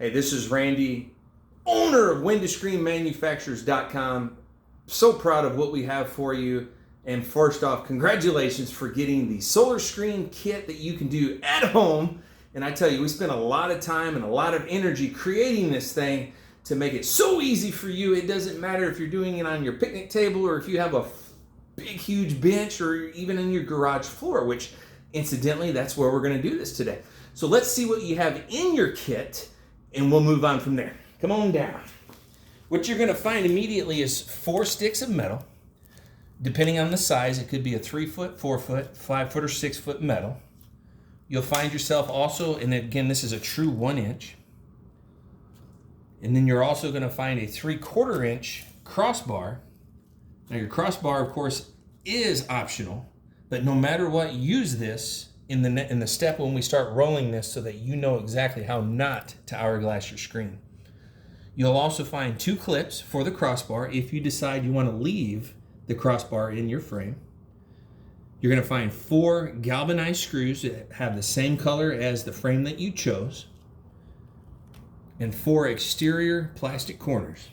Hey, this is Randy, owner of WindowScreenManufacturers.com. So proud of what we have for you. And first off, congratulations for getting the solar screen kit that you can do at home. And I tell you, we spent a lot of time and a lot of energy creating this thing to make it so easy for you. It doesn't matter if you're doing it on your picnic table or if you have a big, huge bench or even in your garage floor, which incidentally, that's where we're going to do this today. So let's see what you have in your kit and we'll move on from there. Come on down. What you're going to find immediately is 4 sticks of metal. Depending on the size, it could be a 3 foot, 4 foot, 5 foot, or 6 foot metal. You'll find yourself also, and again, this is a true 1 inch. And then you're also going to find a 3/4 inch crossbar. Now your crossbar, of course, is optional, but no matter what, use this in the step when we start rolling this so that you know exactly how not to hourglass your screen. You'll also find 2 clips for the crossbar if you decide you want to leave the crossbar in your frame. You're going to find 4 galvanized screws that have the same color as the frame that you chose, and 4 exterior plastic corners.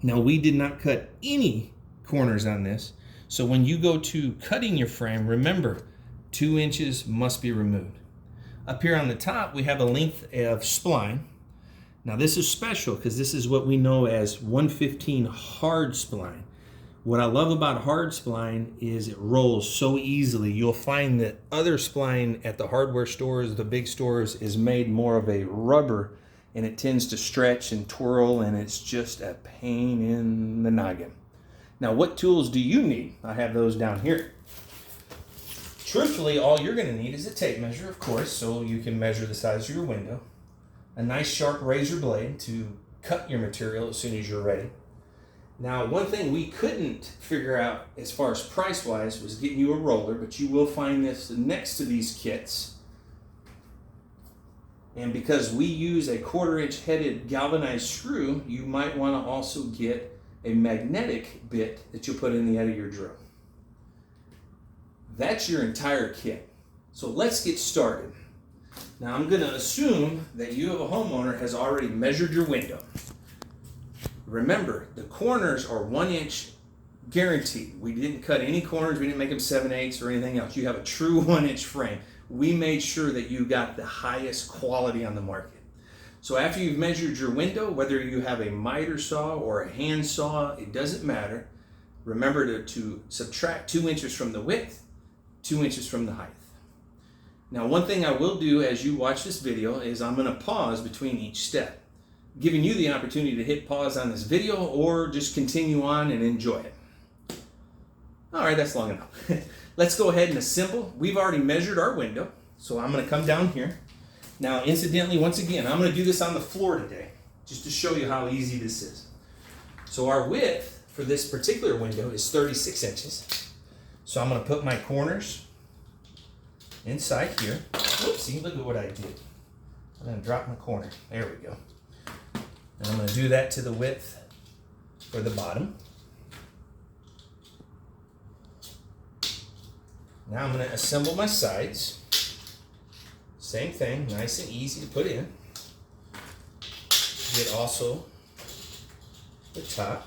Now, we did not cut any corners on this, so when you go to cutting your frame, remember 2 inches must be removed. Up here on the top, we have a length of spline. Now this is special because this is what we know as 115 hard spline. What I love about hard spline is it rolls so easily. You'll find that other spline at the hardware stores, the big stores, is made more of a rubber and it tends to stretch and twirl and it's just a pain in the noggin. Now what tools do you need? I have those down here. Truthfully, all you're going to need is a tape measure, of course, so you can measure the size of your window. A nice sharp razor blade to cut your material as soon as you're ready. Now, one thing we couldn't figure out as far as price-wise was getting you a roller, but you will find this next to these kits. And because we use a 1/4 inch headed galvanized screw, you might want to also get a magnetic bit that you'll put in the head of your drill. That's your entire kit. So let's get started. Now I'm going to assume that you, of a homeowner, has already measured your window. Remember, the corners are 1 inch guaranteed. We didn't cut any corners, we didn't make them 7/8 or anything else. You have a true 1 inch frame. We made sure that you got the highest quality on the market. So after you've measured your window, whether you have a miter saw or a hand saw, it doesn't matter. Remember to subtract 2 inches from the width, 2 inches from the height. Now, one thing I will do as you watch this video is I'm going to pause between each step, giving you the opportunity to hit pause on this video or just continue on and enjoy it. All right, that's long enough. Let's go ahead and assemble. We've already measured our window, so I'm going to come down here. Now, incidentally, once again, I'm going to do this on the floor today, just to show you how easy this is. So our width for this particular window is 36 inches. So I'm going to put my corners inside here. Whoopsie, look at what I did. I'm going to drop my corner. There we go. And I'm going to do that to the width for the bottom. Now I'm going to assemble my sides. Same thing, nice and easy to put in. Get also the top.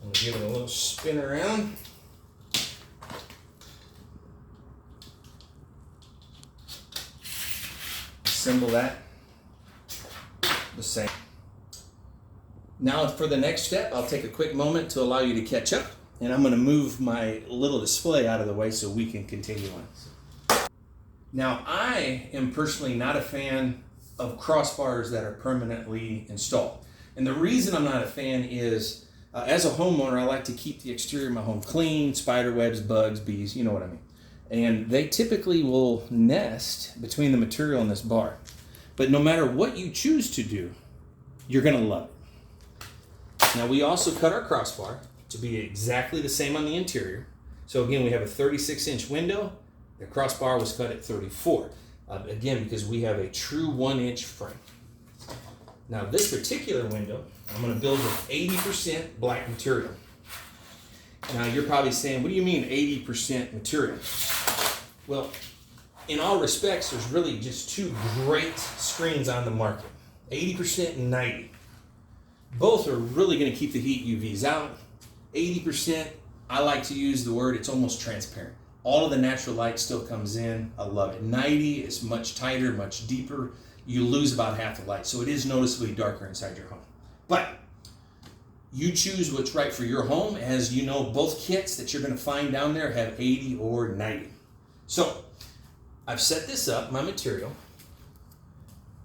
I'm going to give it a little spin around. Assemble that the same. Now for the next step, I'll take a quick moment to allow you to catch up, and I'm going to move my little display out of the way so we can continue on. Now, I am personally not a fan of crossbars that are permanently installed. And the reason I'm not a fan is, as a homeowner, I like to keep the exterior of my home clean, spider webs, bugs, bees, you know what I mean. And they typically will nest between the material and this bar. But no matter what you choose to do, you're going to love it. Now, we also cut our crossbar to be exactly the same on the interior. So again, we have a 36-inch window. The crossbar was cut at 34. Again, because we have a true 1 inch frame. Now, this particular window, I'm going to build with 80% black material. Now, you're probably saying, what do you mean 80% material? Well, in all respects, there's really just two great screens on the market, 80% and 90. Both are really going to keep the heat UVs out. 80%, I like to use the word, it's almost transparent. All of the natural light still comes in. I love it. 90 is much tighter, much deeper. You lose about half the light, so it is noticeably darker inside your home. But you choose what's right for your home. As you know, both kits that you're going to find down there have 80 or 90. So I've set this up, my material.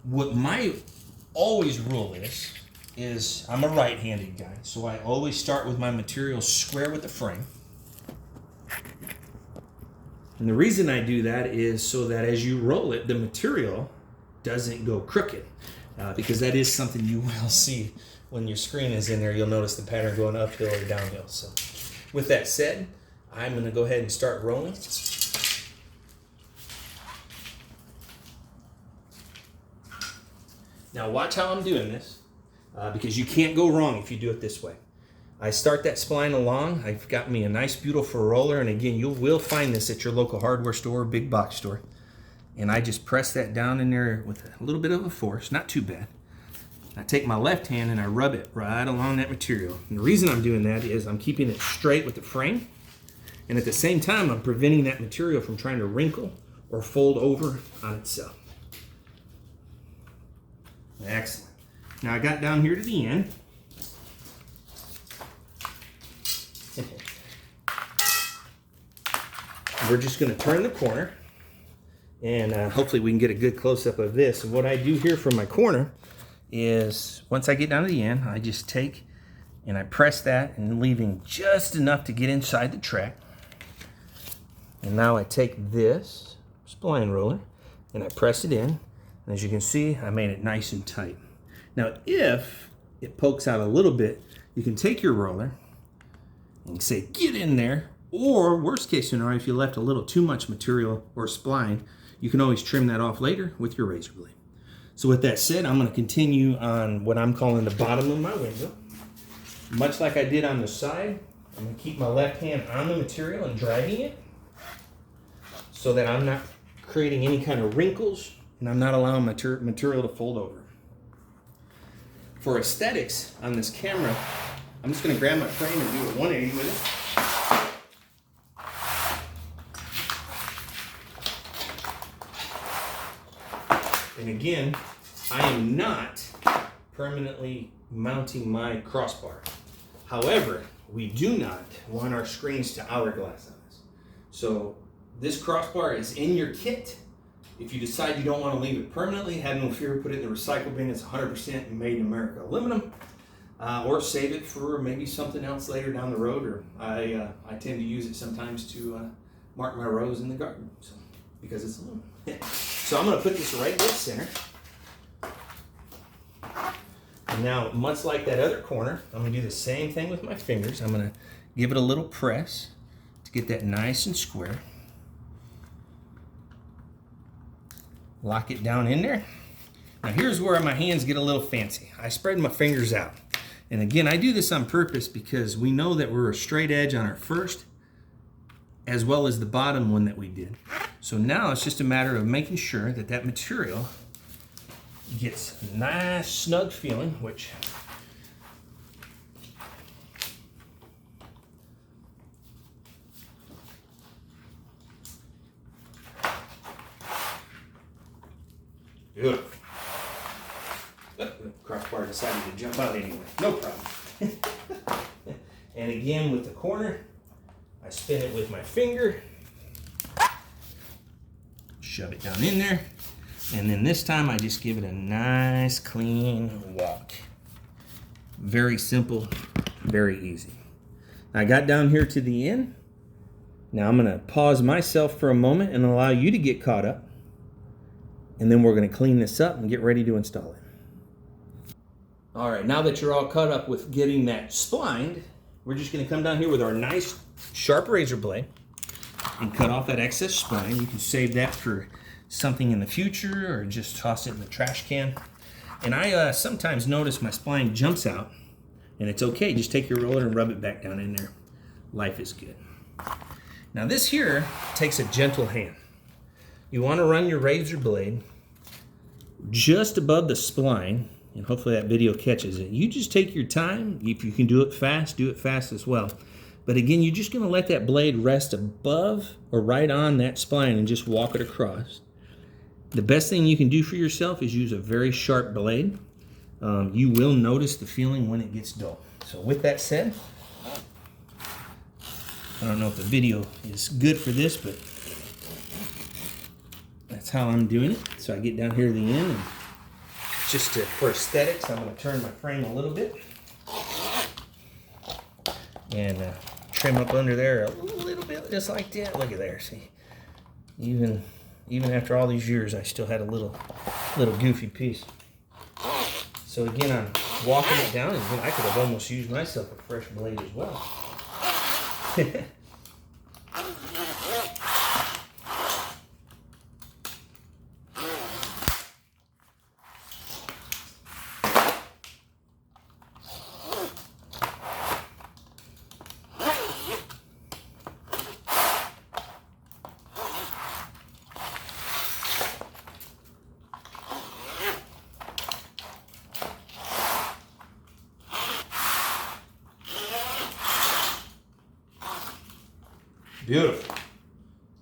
What my always rule is I'm a right-handed guy, so I always start with my material square with the frame. And the reason I do that is so that as you roll it, the material doesn't go crooked, because that is something you will see when your screen is in there. You'll notice the pattern going uphill or downhill. So with that said, I'm going to go ahead and start rolling. Now watch how I'm doing this, because you can't go wrong if you do it this way. I start that spline along. I've got me a nice beautiful roller, and again, you will find this at your local hardware store or big box store. And I just press that down in there with a little bit of a force, not too bad. I take my left hand and I rub it right along that material. And the reason I'm doing that is I'm keeping it straight with the frame, and at the same time I'm preventing that material from trying to wrinkle or fold over on itself. Excellent. Now I got down here to the end. We're just going to turn the corner, and hopefully we can get a good close-up of this. And what I do here from my corner is, once I get down to the end, I just take and I press that, and leaving just enough to get inside the track. And now I take this spline roller and I press it in, and as you can see, I made it nice and tight. Now if it pokes out a little bit, you can take your roller and say, get in there. Or worst case scenario, if you left a little too much material or spline, you can always trim that off later with your razor blade. So with that said, I'm going to continue on what I'm calling the bottom of my window. Much like I did on the side, I'm going to keep my left hand on the material and dragging it so that I'm not creating any kind of wrinkles, and I'm not allowing my material to fold over. For aesthetics on this camera, I'm just going to grab my frame and do a 180 with it. And again, I am not permanently mounting my crossbar. However, we do not want our screens to hourglass on us. So this crossbar is in your kit. If you decide you don't want to leave it permanently, have no fear, put it in the recycle bin. It's 100% made in America aluminum. Or save it for maybe something else later down the road. Or I tend to use it sometimes to mark my rows in the garden, so, because it's aluminum. So I'm going to put this right dead center. And now, much like that other corner, I'm going to do the same thing with my fingers. I'm going to give it a little press to get that nice and square. Lock it down in there. Now here's where my hands get a little fancy. I spread my fingers out. And again, I do this on purpose because we know that we're a straight edge on our first as well as the bottom one that we did. So now it's just a matter of making sure that that material gets a nice snug feeling, which beautiful. Oh, the crossbar decided to jump out anyway. No problem. And again, with the corner, I spin it with my finger, shove it down in there, and then this time I just give it a nice clean walk. Very simple, very easy. I got down here to the end. Now I'm going to pause myself for a moment and allow you to get caught up, and then we're going to clean this up and get ready to install it. All right, now that you're all caught up with getting that splined, we're just going to come down here with our nice sharp razor blade and cut off that excess spline. You can save that for something in the future or just toss it in the trash can. And I sometimes notice my spline jumps out, and it's okay. Just take your roller and rub it back down in there. Life is good. Now this here takes a gentle hand. you want to run your razor blade just above the spline, and hopefully that video catches it. You just take your time. If you can do it fast as well. But again, you're just going to let that blade rest above or right on that spline and just walk it across. The best thing you can do for yourself is use a very sharp blade. You will notice the feeling when it gets dull. So with that said, I don't know if the video is good for this, but that's how I'm doing it. So I get down here to the end, and just for aesthetics, I'm going to turn my frame a little bit and trim up under there a little bit, just like that. Look at there, see? Even after all these years, I still had a little goofy piece. So again, I'm walking it down, and I could have almost used myself a fresh blade as well. Beautiful.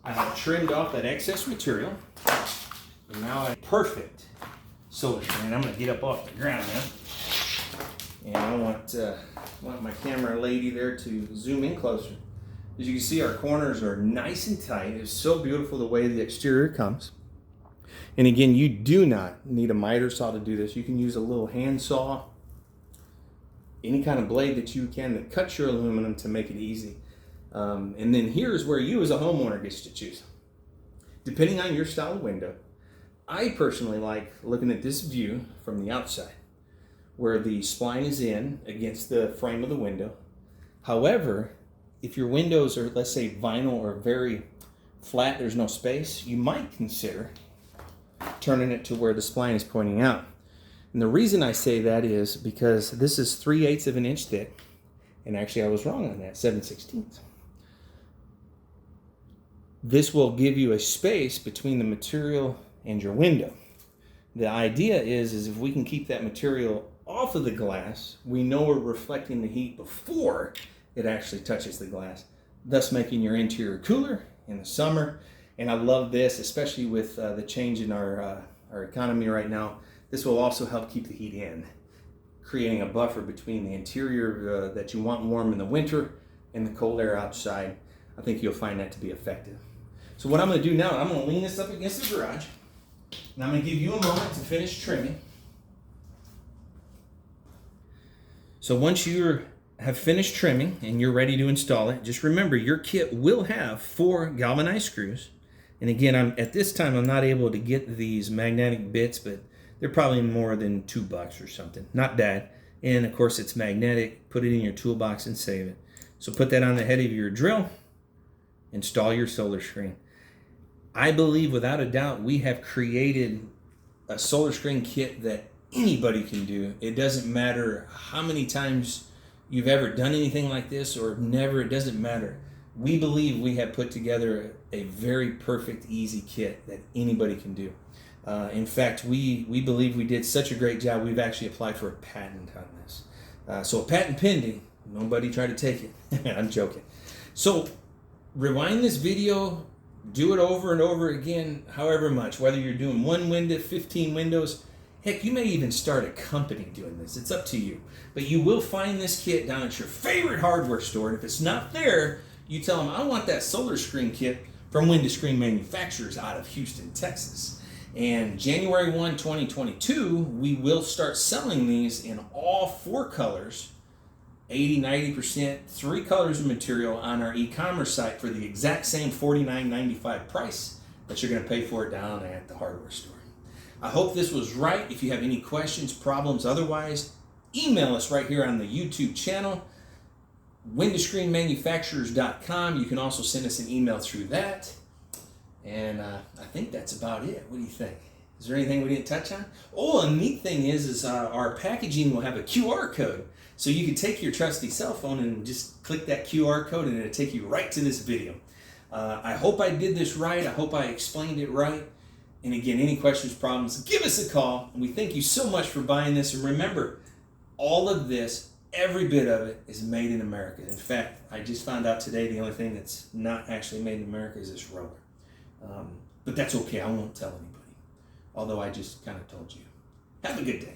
I have trimmed off that excess material. And now I have perfect solder screen. I'm going to get up off the ground now. And I want my camera lady there to zoom in closer. As you can see, our corners are nice and tight. It's so beautiful the way the exterior comes. And again, you do not need a miter saw to do this. You can use a little hand saw, any kind of blade that you can that cuts your aluminum to make it easy. And then here's where you as a homeowner gets to choose. Depending on your style of window, I personally like looking at this view from the outside, where the spline is in against the frame of the window. However, if your windows are, let's say, vinyl or very flat, there's no space, you might consider turning it to where the spline is pointing out. And the reason I say that is because this is 3/8 of an inch thick, and actually I was wrong on that, 7/16. This will give you a space between the material and your window. The idea is if we can keep that material off of the glass, we know we're reflecting the heat before it actually touches the glass, thus making your interior cooler in the summer. And I love this, especially with the change in our economy right now. This will also help keep the heat in, creating a buffer between the interior that you want warm in the winter and the cold air outside. I think you'll find that to be effective. So what I'm going to do now, I'm going to lean this up against the garage, and I'm going to give you a moment to finish trimming. So once you have finished trimming and you're ready to install it, just remember your kit will have 4 galvanized screws. And again, at this time I'm not able to get these magnetic bits, but they're probably more than $2 or something. Not bad. And of course it's magnetic. Put it in your toolbox and save it. So put that on the head of your drill. Install your solar screen. I believe without a doubt we have created a solar screen kit that anybody can do. It doesn't matter how many times you've ever done anything like this or never, it doesn't matter. We believe we have put together a very perfect, easy kit that anybody can do. In fact, we believe we did such a great job, we've actually applied for a patent on this. So a patent pending, nobody try to take it. I'm joking. So rewind this video, do it over and over again, however much, whether you're doing 1 window, 15 windows, heck, you may even start a company doing this. It's up to you. But you will find this kit down at your favorite hardware store. And if it's not there, you tell them, I want that solar screen kit from Window Screen Manufacturers out of Houston, Texas. And January 1, 2022, we will start selling these in all 4 colors, 80, 90%, 3 colors of material on our e-commerce site for the exact same $49.95 price that you're going to pay for it down at the hardware store. I hope this was right. If you have any questions, problems, otherwise, email us right here on the YouTube channel, windowscreenmanufacturers.com. You can also send us an email through that. And I think that's about it. What do you think? Is there anything we didn't touch on? Oh, a neat thing is our packaging will have a QR code. So you can take your trusty cell phone and just click that QR code and it'll take you right to this video. I hope I did this right. I hope I explained it right. And again, any questions, problems, give us a call. And we thank you so much for buying this. And remember, all of this, every bit of it, is made in America. In fact, I just found out today the only thing that's not actually made in America is this roller. But that's okay. I won't tell anybody. Although I just kind of told you. Have a good day.